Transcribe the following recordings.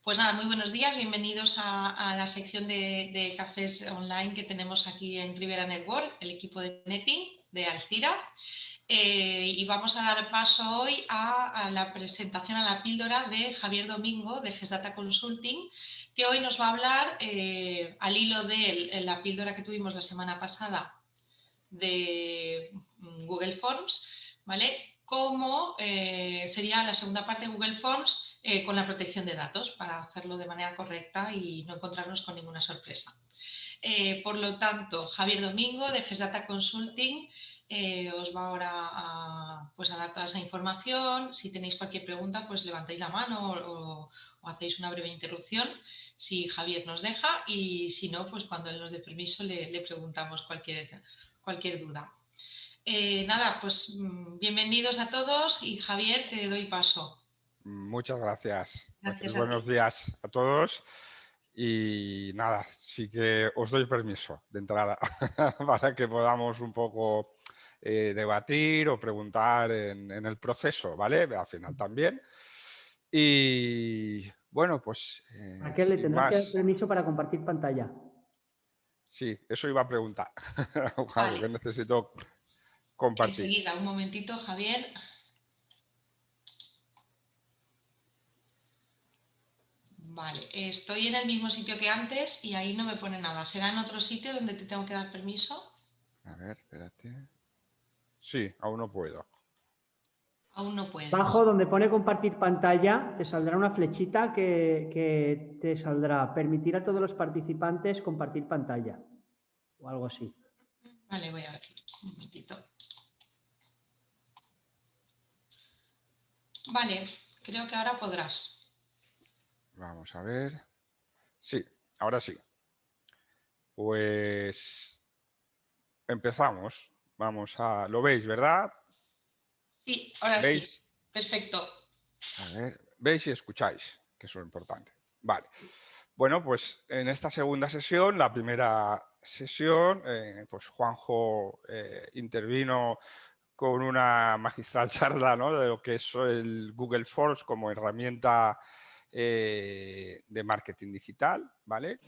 Pues nada, muy buenos días, bienvenidos a la sección de cafés online que tenemos aquí en Rivera Network, el equipo de Netting de Alcira. Y vamos a dar paso hoy a la presentación, a la píldora de Javier Domingo de Gesdata Consulting, que hoy nos va a hablar al hilo de la píldora que tuvimos la semana pasada de Google Forms, ¿vale? Cómo sería la segunda parte de Google Forms con la protección de datos para hacerlo de manera correcta y no encontrarnos con ninguna sorpresa. Por lo tanto, Javier Domingo de Gesdata Consulting os va ahora pues a dar toda esa información. Si tenéis cualquier pregunta, pues levantáis la mano o hacéis una breve interrupción si Javier nos deja, y si no, pues cuando él nos dé permiso le preguntamos cualquier duda. Nada, pues bienvenidos a todos y Javier, te doy paso. Muchas gracias. Gracias a ti. Buenos días a todos. Y nada, sí que os doy permiso de entrada para que podamos un poco debatir o preguntar en el proceso, ¿vale? Al final también. Y bueno, pues Raquel, le sin tendrás que dar más. permiso para compartir pantalla. Sí, eso iba a preguntar. Claro, Vale. que necesito compartir. Enseguida, un momentito, Javier. Vale, estoy en el mismo sitio que antes y ahí no me pone nada. ¿Será en otro sitio donde te tengo que dar permiso? A ver, espérate. Sí, aún no puedo. Aún no puedes. Abajo donde pone compartir pantalla te saldrá una flechita que te saldrá permitir a todos los participantes compartir pantalla o algo así. Vale, voy a ver. Un momentito. Vale, creo que ahora podrás. Vamos a ver. Sí, ahora sí. Pues empezamos. Vamos a... ¿Lo veis, verdad? Sí, ahora sí. ¿Veis? Perfecto. A ver, veis y escucháis, que eso es importante. Vale. Bueno, pues en esta segunda sesión, la primera sesión, pues Juanjo intervino con una magistral charla, ¿no?, de lo que es el Google Forms como herramienta de marketing digital, ¿vale?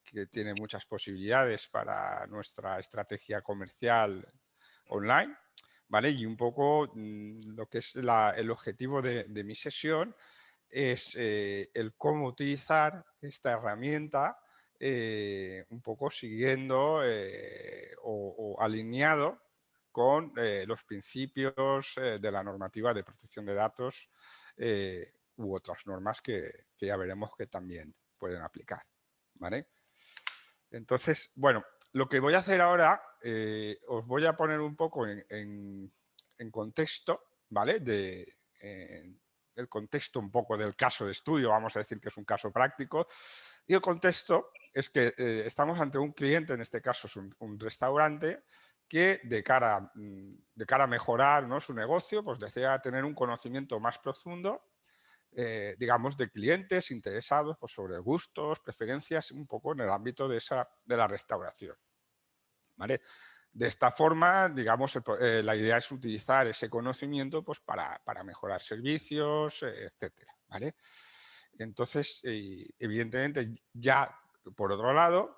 Que tiene muchas posibilidades para nuestra estrategia comercial online, ¿vale? Y un poco lo que es el objetivo de mi sesión es el cómo utilizar esta herramienta un poco siguiendo o alineado con los principios de la normativa de protección de datos u otras normas que ya veremos que también pueden aplicar, ¿vale? Entonces, bueno, lo que voy a hacer ahora, os voy a poner un poco en contexto, ¿vale? El contexto un poco del caso de estudio, vamos a decir que es un caso práctico, y el contexto es que estamos ante un cliente, en este caso es un restaurante, que de cara a mejorar, ¿no?, su negocio, pues desea tener un conocimiento más profundo, digamos, de clientes interesados pues, sobre gustos, preferencias, un poco en el ámbito de la restauración, ¿vale? De esta forma, digamos, la idea es utilizar ese conocimiento pues, para mejorar servicios, etcétera, ¿vale? Entonces, evidentemente, ya por otro lado,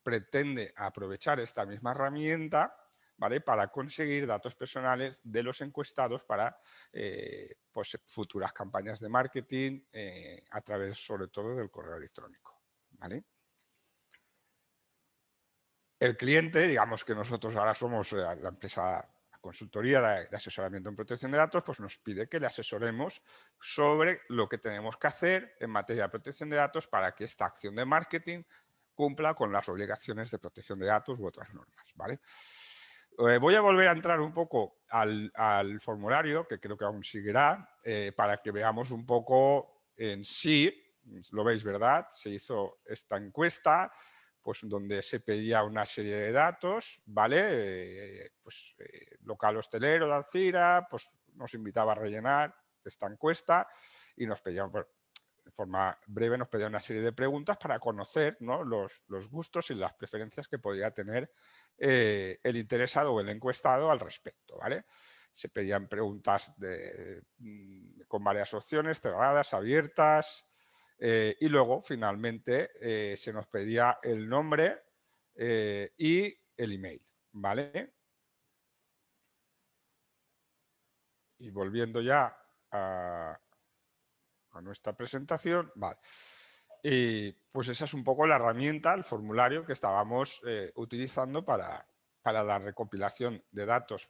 pretende aprovechar esta misma herramienta, ¿vale?, para conseguir datos personales de los encuestados para pues, futuras campañas de marketing a través, sobre todo, del correo electrónico, ¿vale? El cliente, digamos que nosotros ahora somos la empresa, la consultoría de asesoramiento en protección de datos, pues nos pide que le asesoremos sobre lo que tenemos que hacer en materia de protección de datos para que esta acción de marketing cumpla con las obligaciones de protección de datos u otras normas, ¿vale? Voy a volver a entrar un poco al formulario, que creo que aún seguirá, para que veamos un poco en sí, lo veis, ¿verdad? Se hizo esta encuesta, pues donde se pedía una serie de datos, ¿vale? Local hostelero de Alcira, pues nos invitaba a rellenar esta encuesta y nos pedía, bueno, de forma breve, nos pedía una serie de preguntas para conocer, ¿no?, los gustos y las preferencias que podía tener el interesado o el encuestado al respecto, ¿vale? Se pedían preguntas con varias opciones, cerradas, abiertas, Y luego, finalmente, se nos pedía el nombre y el email, ¿vale? Y volviendo ya a nuestra presentación, vale. Y pues esa es un poco la herramienta, el formulario que estábamos utilizando para la recopilación de datos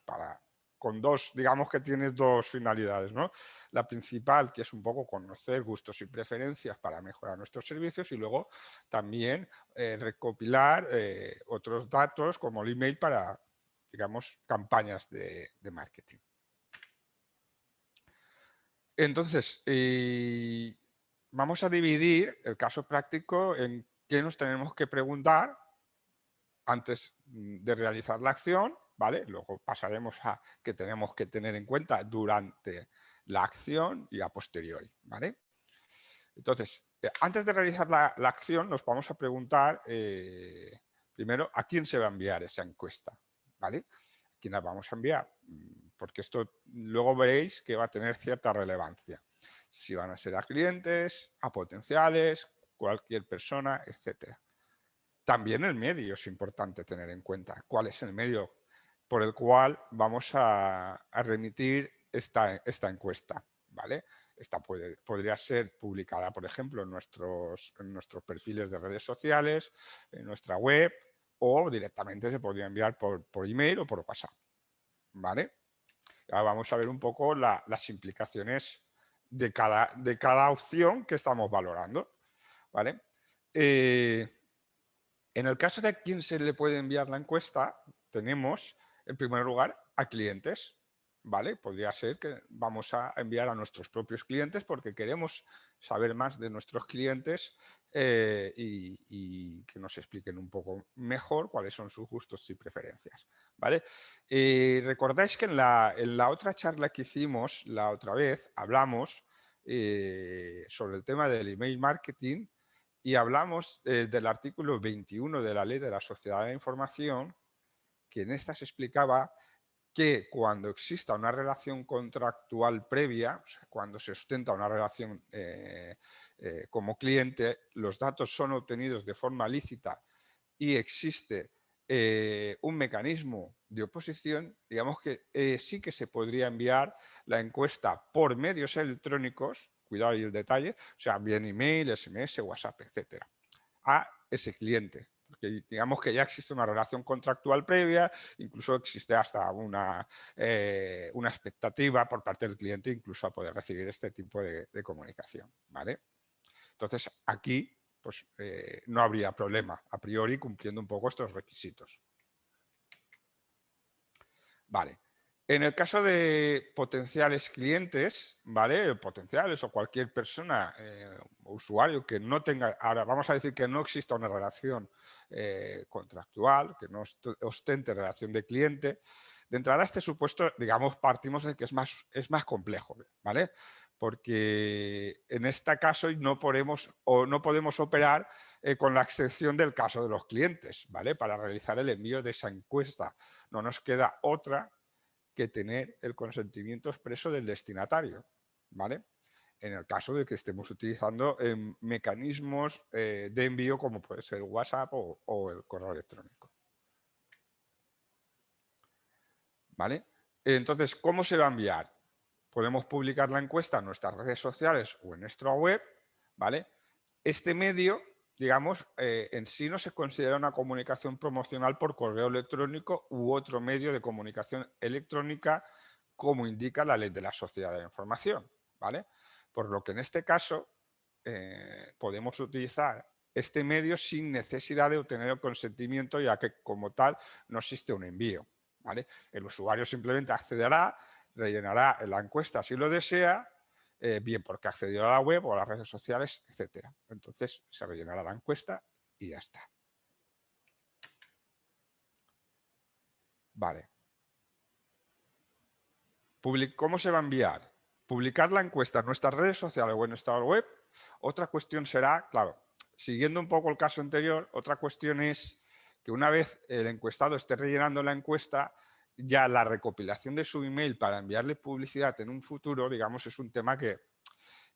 digamos que tiene dos finalidades, ¿no? La principal, que es un poco conocer gustos y preferencias para mejorar nuestros servicios, y luego también recopilar otros datos como el email para, digamos, campañas de marketing. Entonces, vamos a dividir el caso práctico en qué nos tenemos que preguntar antes de realizar la acción, ¿vale? Luego pasaremos a qué tenemos que tener en cuenta durante la acción y a posteriori, ¿vale? Entonces, antes de realizar la acción, nos vamos a preguntar primero a quién se va a enviar esa encuesta, ¿vale? ¿A quién la vamos a enviar? Porque esto luego veréis que va a tener cierta relevancia. Si van a ser a clientes, a potenciales, cualquier persona, etc. También el medio es importante tener en cuenta. ¿Cuál es el medio por el cual vamos a remitir esta encuesta? ¿Vale? Esta podría ser publicada, por ejemplo, en nuestros perfiles de redes sociales, en nuestra web, o directamente se podría enviar por email o por WhatsApp. ¿Vale? Ahora vamos a ver un poco las implicaciones de cada opción que estamos valorando. ¿Vale? En el caso de a quién se le puede enviar la encuesta, tenemos, en primer lugar, a clientes. ¿Vale? Podría ser que vamos a enviar a nuestros propios clientes porque queremos saber más de nuestros clientes y que nos expliquen un poco mejor cuáles son sus gustos y preferencias. ¿Vale? Recordáis que en la otra charla que hicimos la otra vez hablamos sobre el tema del email marketing y hablamos del artículo 21 de la Ley de la Sociedad de la Información, que en esta se explicaba que cuando exista una relación contractual previa, o sea, cuando se ostenta una relación como cliente, los datos son obtenidos de forma lícita y existe un mecanismo de oposición, digamos que sí que se podría enviar la encuesta por medios electrónicos, cuidado y el detalle, o sea, bien email, SMS, WhatsApp, etcétera, a ese cliente. Porque digamos que ya existe una relación contractual previa, incluso existe hasta una expectativa por parte del cliente incluso a poder recibir este tipo de comunicación. ¿Vale? Entonces, aquí pues, no habría problema, a priori, cumpliendo un poco estos requisitos. Vale. En el caso de potenciales clientes, ¿vale? Potenciales o cualquier persona o usuario que no tenga, ahora vamos a decir que no exista una relación contractual, que no ostente relación de cliente. De entrada, este supuesto, digamos, partimos de que es más complejo, ¿vale? Porque en este caso no podemos operar con la excepción del caso de los clientes, ¿vale? Para realizar el envío de esa encuesta. No nos queda otra que tener el consentimiento expreso del destinatario, ¿vale? En el caso de que estemos utilizando mecanismos de envío como puede ser WhatsApp o el correo electrónico. ¿Vale? Entonces, ¿cómo se va a enviar? Podemos publicar la encuesta en nuestras redes sociales o en nuestra web, ¿vale? Este medio, digamos, en sí no se considera una comunicación promocional por correo electrónico u otro medio de comunicación electrónica como indica la Ley de la Sociedad de la Información, ¿vale? Por lo que en este caso podemos utilizar este medio sin necesidad de obtener el consentimiento, ya que como tal no existe un envío, ¿vale? El usuario simplemente accederá, rellenará la encuesta si lo desea, bien porque accedió a la web o a las redes sociales, etcétera. Entonces se rellenará la encuesta y ya está. Vale. ¿Cómo se va a enviar? Publicar la encuesta en nuestras redes sociales o en nuestra web. Otra cuestión será, claro, siguiendo un poco el caso anterior, otra cuestión es que una vez el encuestado esté rellenando la encuesta, ya la recopilación de su email para enviarle publicidad en un futuro, digamos, es un tema que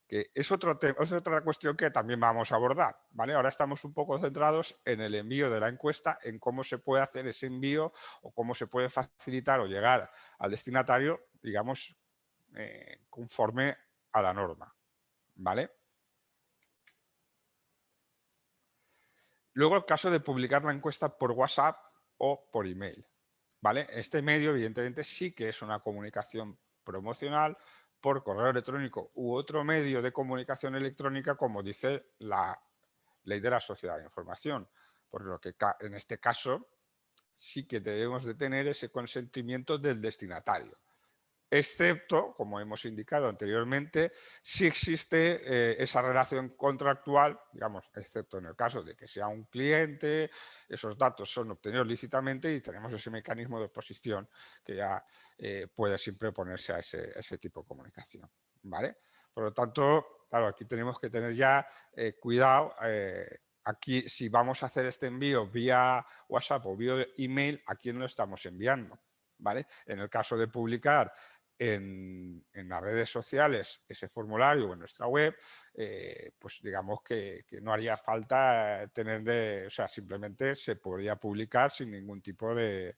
que es otra cuestión que también vamos a abordar, ¿vale? Ahora estamos un poco centrados en el envío de la encuesta, en cómo se puede hacer ese envío o cómo se puede facilitar o llegar al destinatario, digamos, conforme a la norma, ¿vale? Luego el caso de publicar la encuesta por WhatsApp o por email, ¿vale? Este medio, evidentemente, sí que es una comunicación promocional por correo electrónico u otro medio de comunicación electrónica, como dice la ley de la sociedad de información. Por lo que en este caso sí que debemos de tener ese consentimiento del destinatario. Excepto, como hemos indicado anteriormente, si existe esa relación contractual, digamos, excepto en el caso de que sea un cliente, esos datos son obtenidos lícitamente y tenemos ese mecanismo de oposición que ya puede siempre oponerse a ese tipo de comunicación, ¿vale? Por lo tanto, claro, aquí tenemos que tener ya cuidado. Aquí, si vamos a hacer este envío vía WhatsApp o vía email, ¿a quién lo estamos enviando? ¿Vale? En el caso de publicar en las redes sociales ese formulario o en nuestra web, pues digamos que no haría falta tener, o sea, simplemente se podría publicar sin ningún tipo de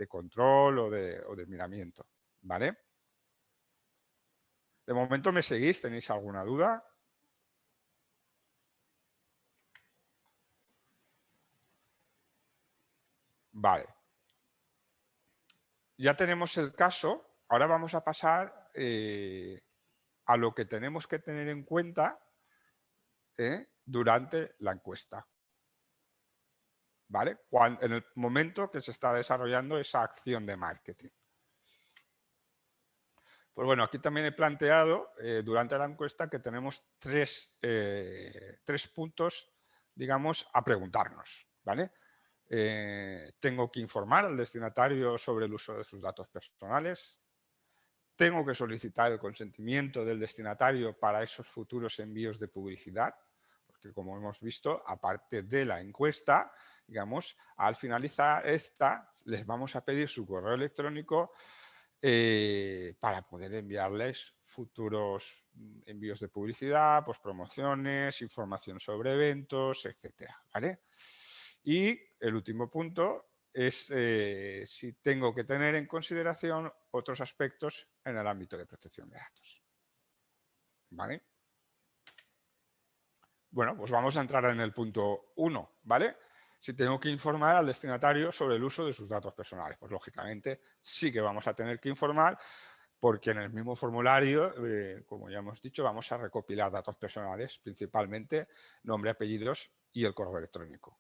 control o de miramiento, ¿vale? De momento me seguís, ¿tenéis alguna duda? Vale. Ya tenemos el caso, ahora vamos a pasar a lo que tenemos que tener en cuenta durante la encuesta. ¿Vale? En el momento que se está desarrollando esa acción de marketing. Pues bueno, aquí también he planteado durante la encuesta que tenemos tres puntos, digamos, a preguntarnos, ¿vale? Tengo que informar al destinatario sobre el uso de sus datos personales. Tengo que solicitar el consentimiento del destinatario para esos futuros envíos de publicidad, porque como hemos visto, aparte de la encuesta, digamos, al finalizar esta, les vamos a pedir su correo electrónico para poder enviarles futuros envíos de publicidad, pues promociones, información sobre eventos, etcétera, ¿vale? Y el último punto es si tengo que tener en consideración otros aspectos en el ámbito de protección de datos. ¿Vale? Bueno, pues vamos a entrar en el punto 1, ¿vale? Si tengo que informar al destinatario sobre el uso de sus datos personales, pues lógicamente sí que vamos a tener que informar porque en el mismo formulario, como ya hemos dicho, vamos a recopilar datos personales, principalmente nombre, apellidos y el correo electrónico.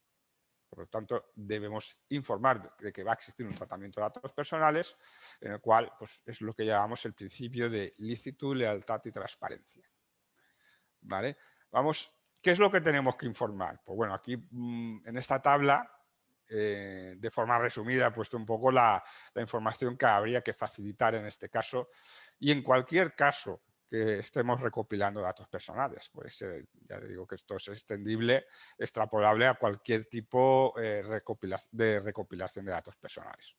Por lo tanto, debemos informar de que va a existir un tratamiento de datos personales en el cual pues, es lo que llamamos el principio de licitud, lealtad y transparencia. ¿Vale? Vamos, ¿qué es lo que tenemos que informar? Pues bueno, aquí en esta tabla, de forma resumida, he puesto un poco la información que habría que facilitar en este caso y en cualquier caso que estemos recopilando datos personales. Pues ya digo que esto es extendible, extrapolable a cualquier tipo de recopilación de datos personales.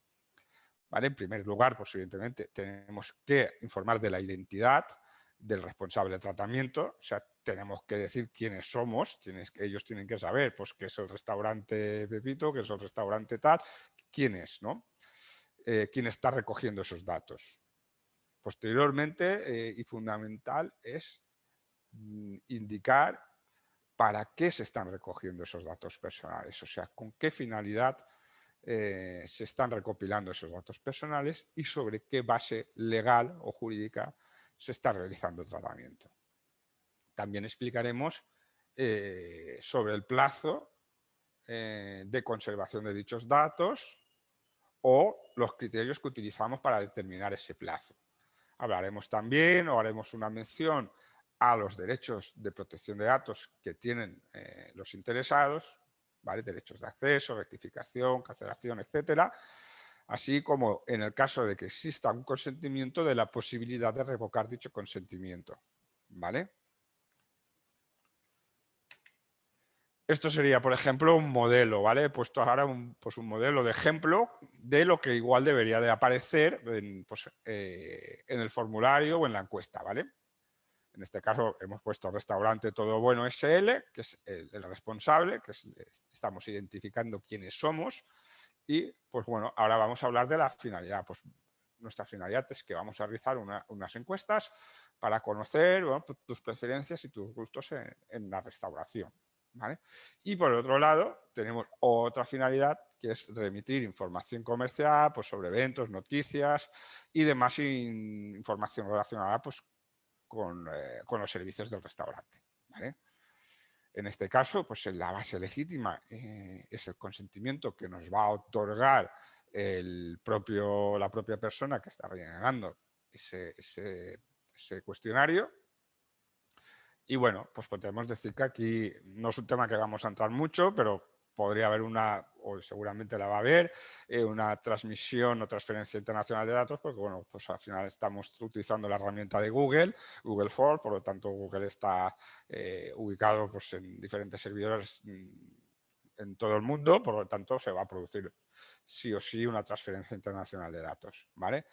¿Vale? En primer lugar, pues evidentemente tenemos que informar de la identidad del responsable del tratamiento, o sea, tenemos que decir quiénes somos, ellos tienen que saber pues qué es el restaurante Pepito, qué es el restaurante tal, quién es, ¿no? Quién está recogiendo esos datos. Posteriormente, y fundamental, es indicar para qué se están recogiendo esos datos personales, o sea, con qué finalidad se están recopilando esos datos personales y sobre qué base legal o jurídica se está realizando el tratamiento. También explicaremos sobre el plazo de conservación de dichos datos o los criterios que utilizamos para determinar ese plazo. Hablaremos también o haremos una mención a los derechos de protección de datos que tienen los interesados, ¿vale? Derechos de acceso, rectificación, cancelación, etcétera, así como en el caso de que exista un consentimiento de la posibilidad de revocar dicho consentimiento, ¿vale? Esto sería, por ejemplo, un modelo, ¿vale? He puesto ahora un modelo de ejemplo de lo que igual debería de aparecer en el formulario o en la encuesta, ¿vale? En este caso hemos puesto restaurante Todo Bueno SL, que es el responsable, estamos identificando quiénes somos y pues bueno, ahora vamos a hablar de la finalidad. Pues nuestra finalidad es que vamos a realizar unas encuestas para conocer, bueno, tus preferencias y tus gustos en la restauración, ¿vale? Y por otro lado tenemos otra finalidad que es remitir información comercial pues, sobre eventos, noticias y demás información relacionada pues, con los servicios del restaurante, ¿vale? En este caso, pues la base legítima es el consentimiento que nos va a otorgar la propia persona que está rellenando ese cuestionario. Y bueno, pues podemos decir que aquí no es un tema que vamos a entrar mucho, pero podría haber o seguramente la va a haber, una transmisión o transferencia internacional de datos, porque bueno, pues al final estamos utilizando la herramienta de Google Forms, por lo tanto Google está ubicado pues, en diferentes servidores en todo el mundo, por lo tanto se va a producir sí o sí una transferencia internacional de datos, ¿vale?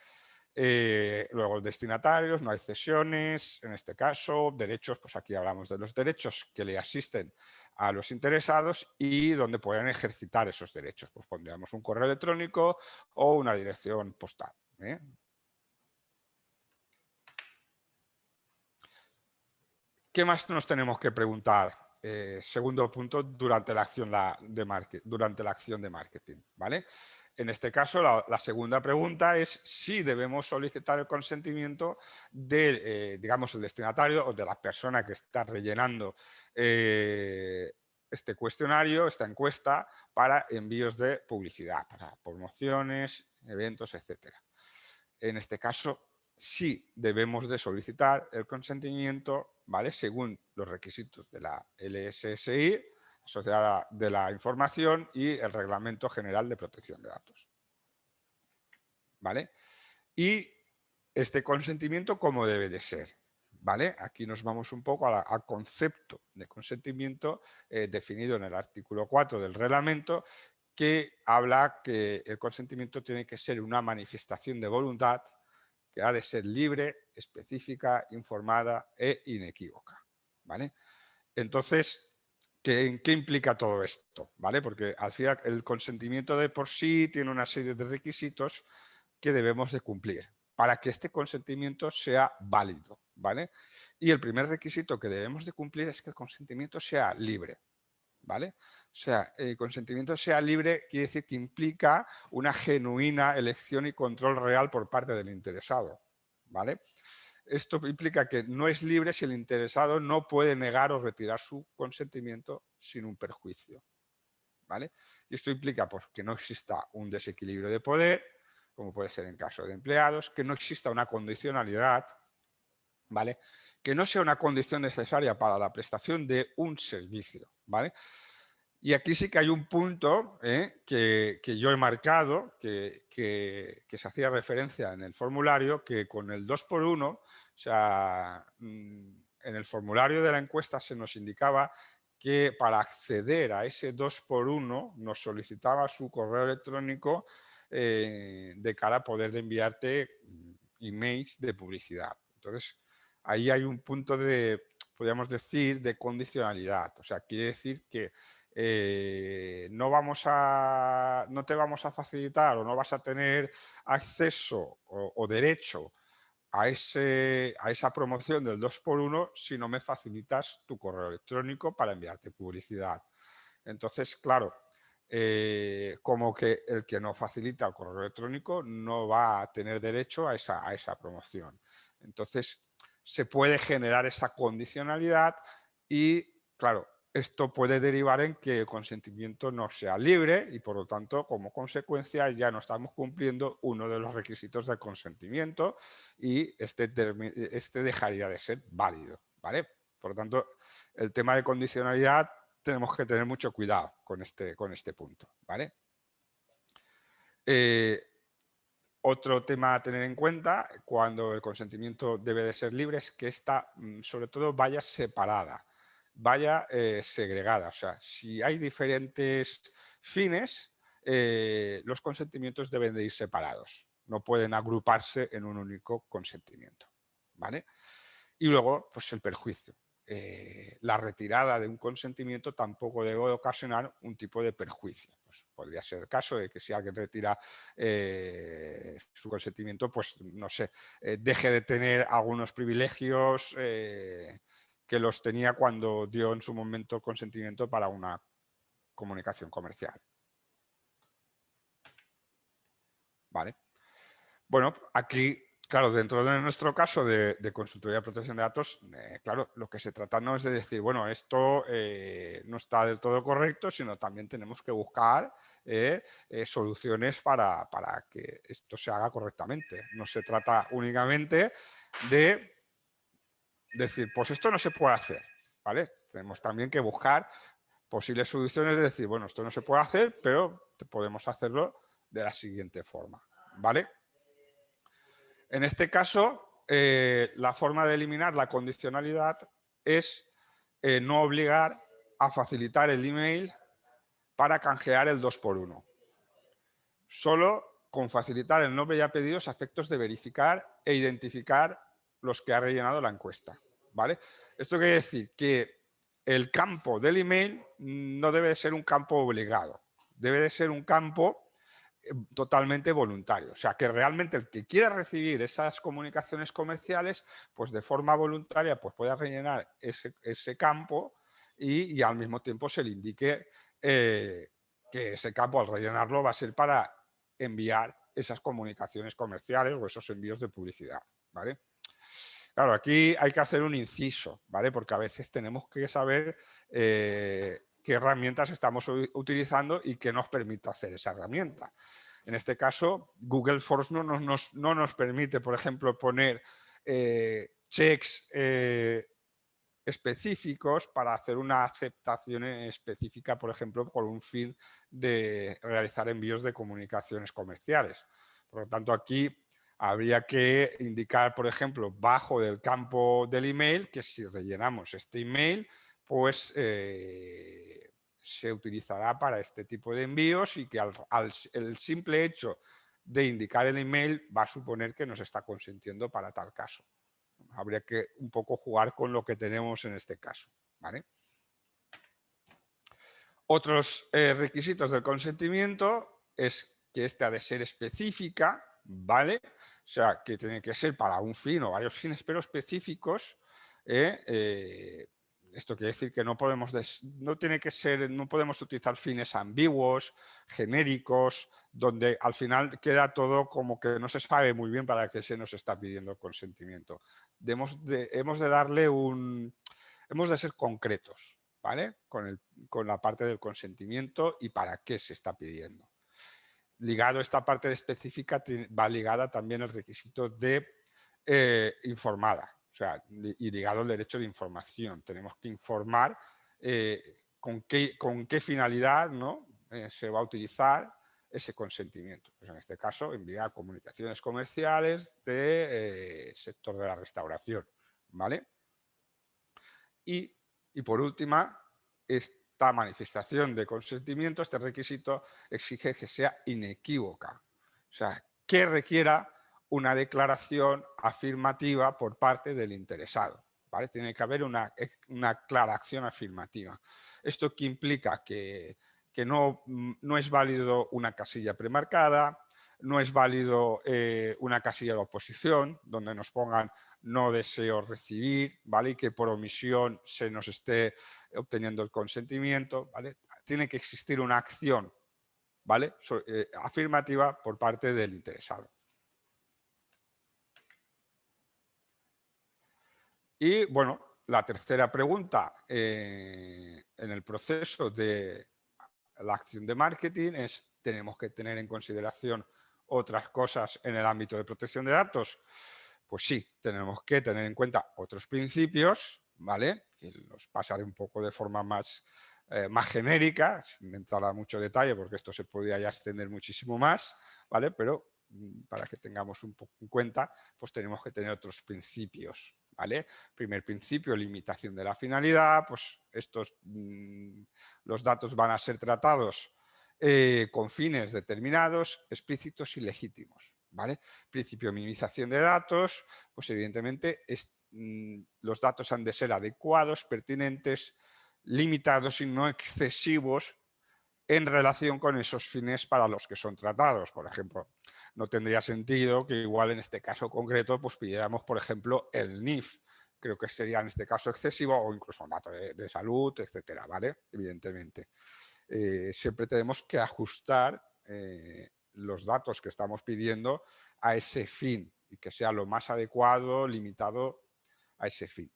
Luego destinatarios, no hay cesiones, en este caso, derechos, pues aquí hablamos de los derechos que le asisten a los interesados y donde pueden ejercitar esos derechos. Pues pondríamos un correo electrónico o una dirección postal, ¿eh? ¿Qué más nos tenemos que preguntar? Segundo punto, durante la acción de marketing, ¿vale? En este caso, la segunda pregunta es si debemos solicitar el consentimiento de, digamos, el destinatario o de la persona que está rellenando este cuestionario, esta encuesta, para envíos de publicidad, para promociones, eventos, etcétera. En este caso, sí debemos de solicitar el consentimiento, ¿vale? Según los requisitos de la LSSI, Sociedad de la Información y el Reglamento General de Protección de Datos, ¿vale? Y este consentimiento, ¿cómo debe de ser? ¿Vale? Aquí nos vamos un poco al concepto de consentimiento definido en el artículo 4 del reglamento, que habla que el consentimiento tiene que ser una manifestación de voluntad que ha de ser libre, específica, informada e inequívoca, ¿vale? Entonces, ¿qué implica todo esto? ¿Vale? Porque al final el consentimiento de por sí tiene una serie de requisitos que debemos de cumplir para que este consentimiento sea válido, ¿vale? Y el primer requisito que debemos de cumplir es que el consentimiento sea libre, ¿vale? O sea, el consentimiento sea libre quiere decir que implica una genuina elección y control real por parte del interesado, ¿vale? Esto implica que no es libre si el interesado no puede negar o retirar su consentimiento sin un perjuicio, ¿vale? Y esto implica pues, que no exista un desequilibrio de poder, como puede ser en caso de empleados, que no exista una condicionalidad, ¿vale? Que no sea una condición necesaria para la prestación de un servicio, ¿vale? Y aquí sí que hay un punto que yo he marcado, que se hacía referencia en el formulario, que con el 2x1, o sea, en el formulario de la encuesta se nos indicaba que para acceder a ese 2x1 nos solicitaba su correo electrónico de cara a poder enviarte emails de publicidad. Entonces, ahí hay un punto de, podríamos decir, de condicionalidad. O sea, quiere decir que no te vamos a facilitar o no vas a tener acceso o derecho a esa promoción del 2x1 si no me facilitas tu correo electrónico para enviarte publicidad. Entonces, claro, como que el que no facilita el correo electrónico no va a tener derecho a esa promoción. Entonces, se puede generar esa condicionalidad y, claro, esto puede derivar en que el consentimiento no sea libre y, por lo tanto, como consecuencia, ya no estamos cumpliendo uno de los requisitos del consentimiento y este dejaría de ser válido, ¿vale? Por lo tanto, el tema de condicionalidad tenemos que tener mucho cuidado con este punto, ¿vale? Otro tema a tener en cuenta cuando el consentimiento debe de ser libre es que esta, sobre todo, vaya separada, vaya segregada. O sea, si hay diferentes fines, los consentimientos deben de ir separados. No pueden agruparse en un único consentimiento, ¿vale? Y luego, pues el perjuicio. La retirada de un consentimiento tampoco debe ocasionar un tipo de perjuicio. Pues podría ser el caso de que si alguien retira su consentimiento, pues no sé, deje de tener algunos privilegios que los tenía cuando dio en su momento consentimiento para una comunicación comercial. ¿Vale? Bueno, aquí, claro, dentro de nuestro caso de consultoría de protección de datos, claro, lo que se trata no es de decir, bueno, esto no está del todo correcto, sino también tenemos que buscar soluciones para que esto se haga correctamente. No se trata únicamente de decir, pues esto no se puede hacer, ¿vale? Tenemos también que buscar posibles soluciones de decir, bueno, esto no se puede hacer, pero podemos hacerlo de la siguiente forma, ¿vale? En este caso, la forma de eliminar la condicionalidad es no obligar a facilitar el email para canjear el 2x1. Solo con facilitar el nombre y apellidos a efectos de verificar e identificar los que ha rellenado la encuesta, ¿vale? Esto quiere decir que el campo del email no debe de ser un campo obligado, debe de ser un campo totalmente voluntario. O sea, que realmente el que quiera recibir esas comunicaciones comerciales, pues de forma voluntaria pues pueda rellenar ese campo y al mismo tiempo se le indique que ese campo al rellenarlo va a ser para enviar esas comunicaciones comerciales o esos envíos de publicidad, ¿vale? Claro, aquí hay que hacer un inciso, ¿vale? Porque a veces tenemos que saber qué herramientas estamos utilizando y qué nos permite hacer esa herramienta. En este caso, Google Forms no nos permite, por ejemplo, poner checks específicos para hacer una aceptación específica, por ejemplo, con un fin de realizar envíos de comunicaciones comerciales. Por lo tanto, aquí habría que indicar, por ejemplo, bajo del campo del email, que si rellenamos este email, pues se utilizará para este tipo de envíos y que el simple hecho de indicar el email va a suponer que nos está consintiendo para tal caso. Habría que un poco jugar con lo que tenemos en este caso, ¿vale? Otros requisitos del consentimiento es que este ha de ser específica, ¿vale? O sea, que tiene que ser para un fin o varios fines, pero específicos. Esto quiere decir que no podemos utilizar fines ambiguos, genéricos, donde al final queda todo como que no se sabe muy bien para qué se nos está pidiendo el consentimiento. Hemos de ser concretos, ¿vale? Con la parte del consentimiento y para qué se está pidiendo. Ligado a esta parte de específica va ligada también el requisito de informada. O sea, y ligado al derecho de información. Tenemos que informar con qué finalidad, ¿no? Se va a utilizar ese consentimiento. Pues en este caso, enviar comunicaciones comerciales del sector de la restauración, ¿vale? Y por última, esta manifestación de consentimiento, este requisito, exige que sea inequívoca. O sea, que requiera una declaración afirmativa por parte del interesado, ¿vale? Tiene que haber una clara acción afirmativa. ¿Esto qué implica? Que no es válido una casilla premarcada, no es válido una casilla de oposición donde nos pongan no deseo recibir, ¿vale? Y que por omisión se nos esté obteniendo el consentimiento, ¿vale? Tiene que existir una acción, ¿vale? Afirmativa por parte del interesado. Y bueno, la tercera pregunta en el proceso de la acción de marketing es: ¿tenemos que tener en consideración otras cosas en el ámbito de protección de datos? Pues sí, tenemos que tener en cuenta otros principios, ¿vale? Que los pasaré un poco de forma más genérica, sin entrar a mucho detalle, porque esto se podría ya extender muchísimo más, ¿vale? Pero para que tengamos un poco en cuenta, pues tenemos que tener otros principios, ¿vale? Primer principio, limitación de la finalidad, pues los datos van a ser tratados con fines determinados, explícitos y legítimos, ¿vale? Principio de minimización de datos, pues evidentemente los datos han de ser adecuados, pertinentes, limitados y no excesivos en relación con esos fines para los que son tratados. Por ejemplo, no tendría sentido que igual en este caso concreto pues pidiéramos, por ejemplo, el NIF. Creo que sería en este caso excesivo, o incluso un dato de salud, etcétera, ¿vale? Evidentemente. Siempre tenemos que ajustar los datos que estamos pidiendo a ese fin y que sea lo más adecuado, limitado a ese fin.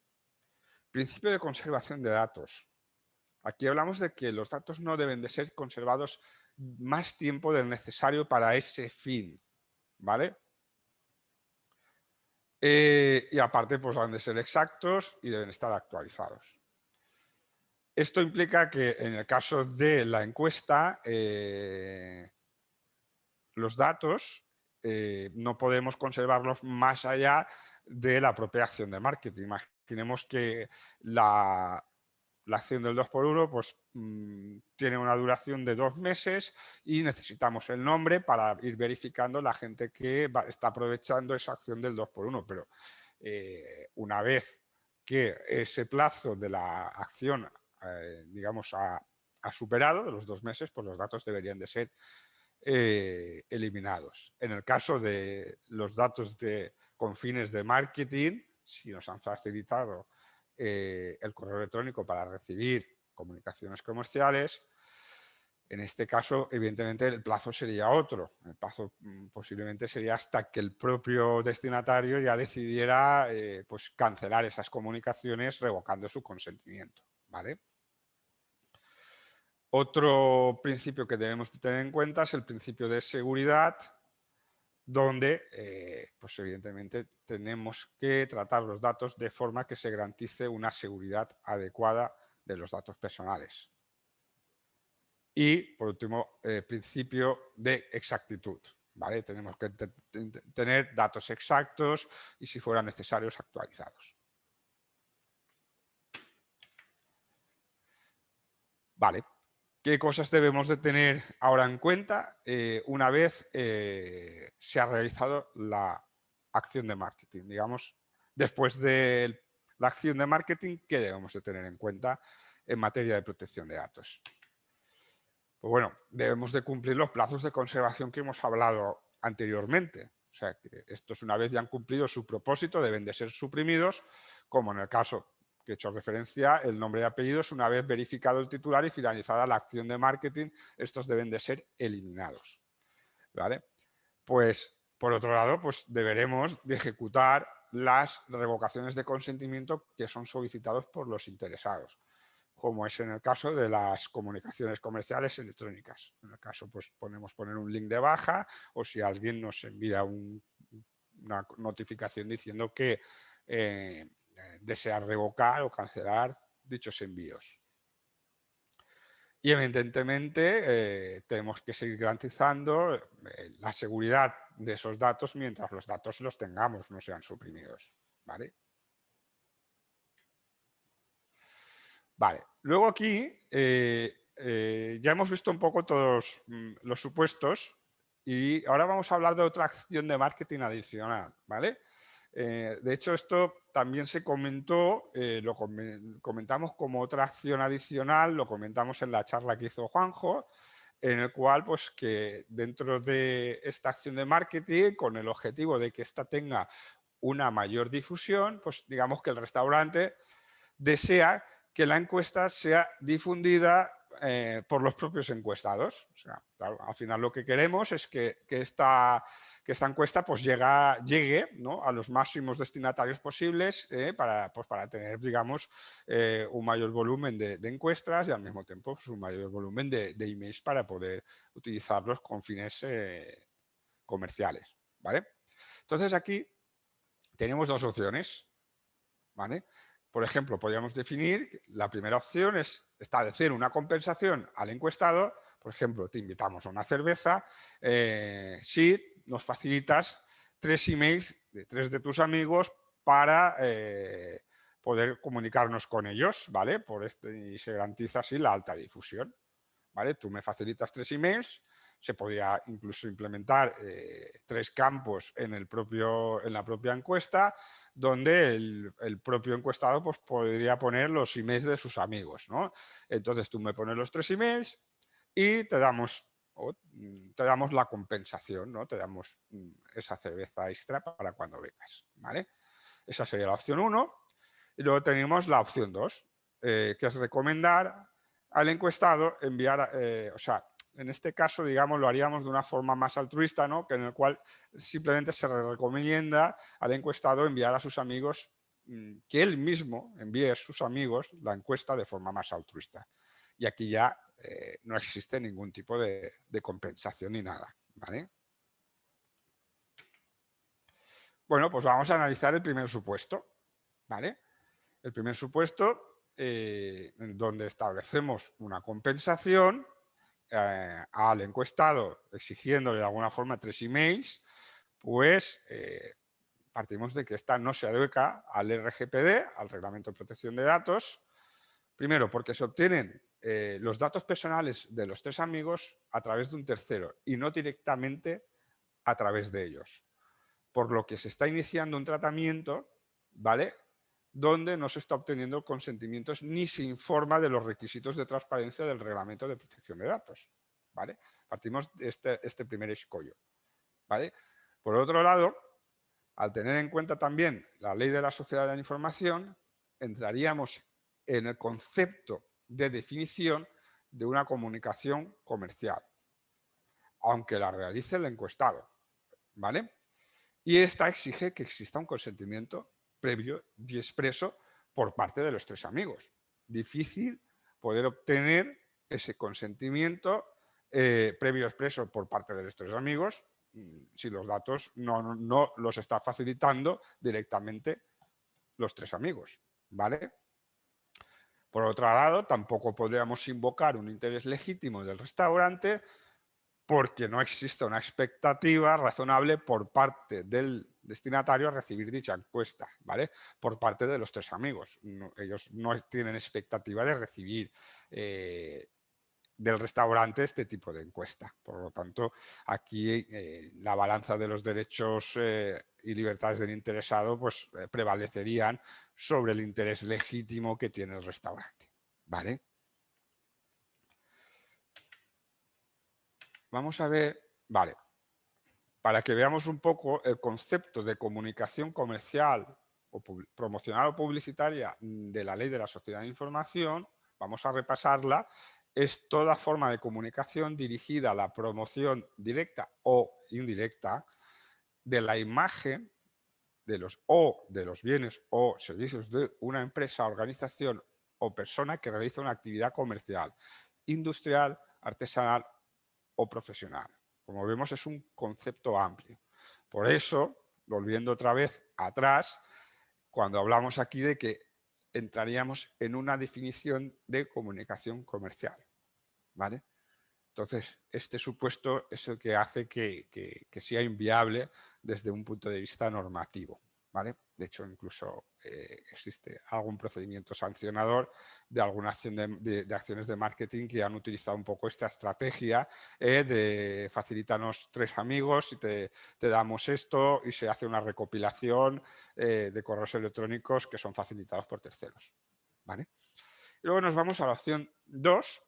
Principio de conservación de datos. Aquí hablamos de que los datos no deben de ser conservados más tiempo del necesario para ese fin, ¿vale? Y aparte, pues han de ser exactos y deben estar actualizados. Esto implica que en el caso de la encuesta, los datos no podemos conservarlos más allá de la propia acción de marketing. Imaginemos que la acción del 2x1 pues, tiene una duración de 2 meses y necesitamos el nombre para ir verificando la gente que está aprovechando esa acción del 2x1. Pero una vez que ese plazo de la acción, digamos, ha superado de los 2 meses, pues los datos deberían de ser eliminados. En el caso de los datos con fines de marketing, si nos han facilitado el correo electrónico para recibir comunicaciones comerciales, en este caso, evidentemente, el plazo sería otro. El plazo posiblemente sería hasta que el propio destinatario ya decidiera pues, cancelar esas comunicaciones revocando su consentimiento, ¿vale? Otro principio que debemos tener en cuenta es el principio de seguridad, donde, pues evidentemente, tenemos que tratar los datos de forma que se garantice una seguridad adecuada de los datos personales. Y, por último, principio de exactitud, ¿vale? Tenemos que tener datos exactos y, si fueran necesarios, actualizados. Vale. ¿Qué cosas debemos de tener ahora en cuenta una vez se ha realizado la acción de marketing? Digamos, después de la acción de marketing, ¿qué debemos de tener en cuenta en materia de protección de datos? Pues bueno, debemos de cumplir los plazos de conservación que hemos hablado anteriormente. O sea, que estos, una vez ya han cumplido su propósito, deben de ser suprimidos, como en el caso que he hecho referencia, el nombre y apellidos, una vez verificado el titular y finalizada la acción de marketing, estos deben de ser eliminados, ¿vale? Pues, por otro lado, pues deberemos de ejecutar las revocaciones de consentimiento que son solicitados por los interesados, como es en el caso de las comunicaciones comerciales electrónicas. En el caso, pues podemos poner un link de baja, o si alguien nos envía una notificación diciendo que desea revocar o cancelar dichos envíos. Y evidentemente tenemos que seguir garantizando la seguridad de esos datos mientras los datos los tengamos, no sean suprimidos, ¿vale? Vale, luego aquí ya hemos visto un poco todos los supuestos y ahora vamos a hablar de otra acción de marketing adicional, ¿vale? De hecho, esto también se comentó, lo comentamos como otra acción adicional, lo comentamos en la charla que hizo Juanjo, en el cual, pues, que dentro de esta acción de marketing, con el objetivo de que ésta tenga una mayor difusión, pues digamos que el restaurante desea que la encuesta sea difundida por los propios encuestados. O sea, claro, al final lo que queremos es que esta encuesta pues, llegue, ¿no?, a los máximos destinatarios posibles para tener, digamos, un mayor volumen de encuestas y al mismo tiempo pues, un mayor volumen de emails para poder utilizarlos con fines comerciales, ¿vale? Entonces aquí tenemos dos opciones, ¿vale? Por ejemplo, podríamos definir que la primera opción es establecer una compensación al encuestado. Por ejemplo, te invitamos a una cerveza si nos facilitas 3 emails de 3 de tus amigos para poder comunicarnos con ellos, ¿vale? Y se garantiza así la alta difusión, ¿vale? Tú me facilitas 3 emails, se podría incluso implementar 3 campos en la propia encuesta, donde el propio encuestado pues, podría poner los emails de sus amigos, ¿no? Entonces tú me pones los 3 emails y te damos la compensación, ¿no? Te damos esa cerveza extra para cuando vengas, ¿vale? Esa sería la opción 1. Y luego tenemos la opción 2, que es recomendar al encuestado enviar, o sea, en este caso, digamos, lo haríamos de una forma más altruista, ¿no? Que en el cual simplemente se recomienda al encuestado enviar a sus amigos, que él mismo envíe a sus amigos la encuesta de forma más altruista. Y aquí ya no existe ningún tipo de compensación ni nada, ¿vale? Bueno, pues vamos a analizar el primer supuesto, ¿vale? El primer supuesto, donde establecemos una compensación al encuestado exigiéndole de alguna forma 3 emails, pues partimos de que esta no se adecua al RGPD, al Reglamento de Protección de Datos. Primero, porque se obtienen los datos personales de los 3 amigos a través de un tercero y no directamente a través de ellos. Por lo que se está iniciando un tratamiento, ¿vale?, donde no se está obteniendo consentimientos ni se informa de los requisitos de transparencia del Reglamento de Protección de Datos, ¿vale? Partimos de este primer escollo, ¿vale? Por otro lado, al tener en cuenta también la Ley de la Sociedad de la Información, entraríamos en el concepto de definición de una comunicación comercial, aunque la realice el encuestado, ¿vale? Y esta exige que exista un consentimiento previo y expreso por parte de los 3 amigos. Difícil poder obtener ese consentimiento previo expreso por parte de los 3 amigos si los datos no los está facilitando directamente los 3 amigos, ¿vale? Por otro lado, tampoco podríamos invocar un interés legítimo del restaurante porque no existe una expectativa razonable por parte del destinatario a recibir dicha encuesta, ¿vale? Por parte de los 3 amigos. Ellos no tienen expectativa de recibir del restaurante este tipo de encuesta. Por lo tanto, aquí la balanza de los derechos y libertades del interesado pues, prevalecerían sobre el interés legítimo que tiene el restaurante, ¿vale? Vamos a ver, vale, para que veamos un poco el concepto de comunicación comercial o promocional o publicitaria de la Ley de la Sociedad de Información, vamos a repasarla. Es toda forma de comunicación dirigida a la promoción directa o indirecta de la imagen de los bienes o servicios de una empresa, organización o persona que realiza una actividad comercial, industrial, artesanal o profesional. Como vemos, es un concepto amplio. Por eso, volviendo otra vez atrás, cuando hablamos aquí de que entraríamos en una definición de comunicación comercial, ¿vale? Entonces, este supuesto es el que hace que sea inviable desde un punto de vista normativo, ¿vale? De hecho, incluso existe algún procedimiento sancionador de alguna acción de acciones de marketing que han utilizado un poco esta estrategia de facilítanos 3 amigos y te damos esto y se hace una recopilación de correos electrónicos que son facilitados por terceros, ¿vale? Y luego nos vamos a la opción 2.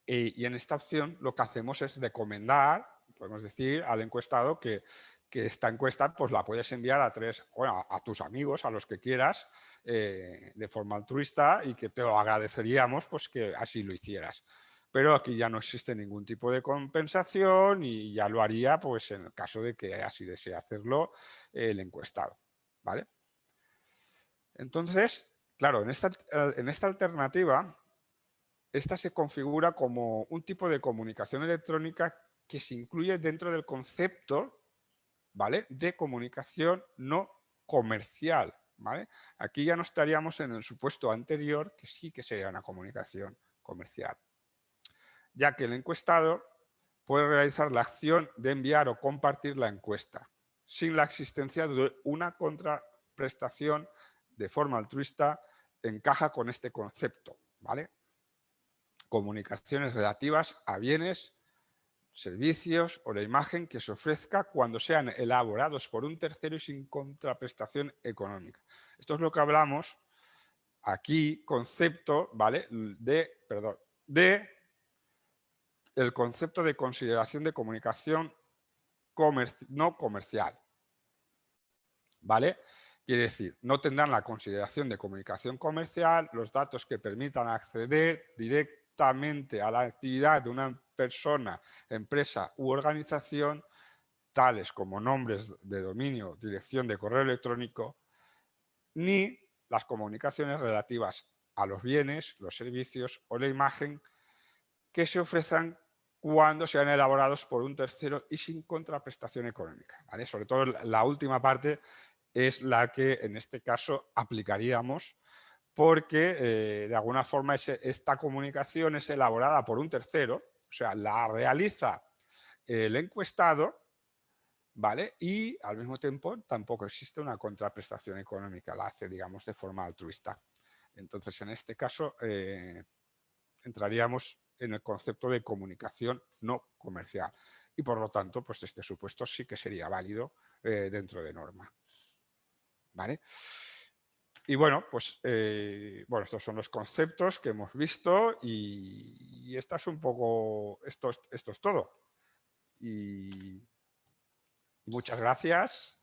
Y en esta opción lo que hacemos es recomendar, podemos decir, al encuestado que esta encuesta pues la puedes enviar a tus amigos, a los que quieras, de forma altruista y que te lo agradeceríamos pues que así lo hicieras. Pero aquí ya no existe ningún tipo de compensación y ya lo haría pues en el caso de que así desee hacerlo el encuestado, ¿vale? Entonces, claro, en esta alternativa, esta se configura como un tipo de comunicación electrónica que se incluye dentro del concepto, ¿vale?, de comunicación no comercial, ¿vale? Aquí ya no estaríamos en el supuesto anterior, que sí que sería una comunicación comercial, ya que el encuestado puede realizar la acción de enviar o compartir la encuesta sin la existencia de una contraprestación de forma altruista, encaja con este concepto, ¿vale? comunicaciones relativas a bienes, servicios o la imagen que se ofrezca cuando sean elaborados por un tercero y sin contraprestación económica. Esto es lo que hablamos aquí, concepto, ¿vale? de el concepto de consideración de comunicación no comercial, ¿vale? Quiere decir, no tendrán la consideración de comunicación comercial los datos que permitan acceder directamente a la actividad de una persona, empresa u organización, tales como nombres de dominio, dirección de correo electrónico, ni las comunicaciones relativas a los bienes, los servicios o la imagen que se ofrezcan cuando sean elaborados por un tercero y sin contraprestación económica, ¿vale? Sobre todo la última parte es la que en este caso aplicaríamos porque de alguna forma esta comunicación es elaborada por un tercero, o sea, la realiza el encuestado, ¿vale? Y al mismo tiempo tampoco existe una contraprestación económica, la hace, digamos, de forma altruista. Entonces, en este caso, entraríamos en el concepto de comunicación no comercial. Y por lo tanto, pues este supuesto sí que sería válido dentro de norma. ¿Vale? Y bueno, pues estos son los conceptos que hemos visto y esta es un poco, esto es todo. Y muchas gracias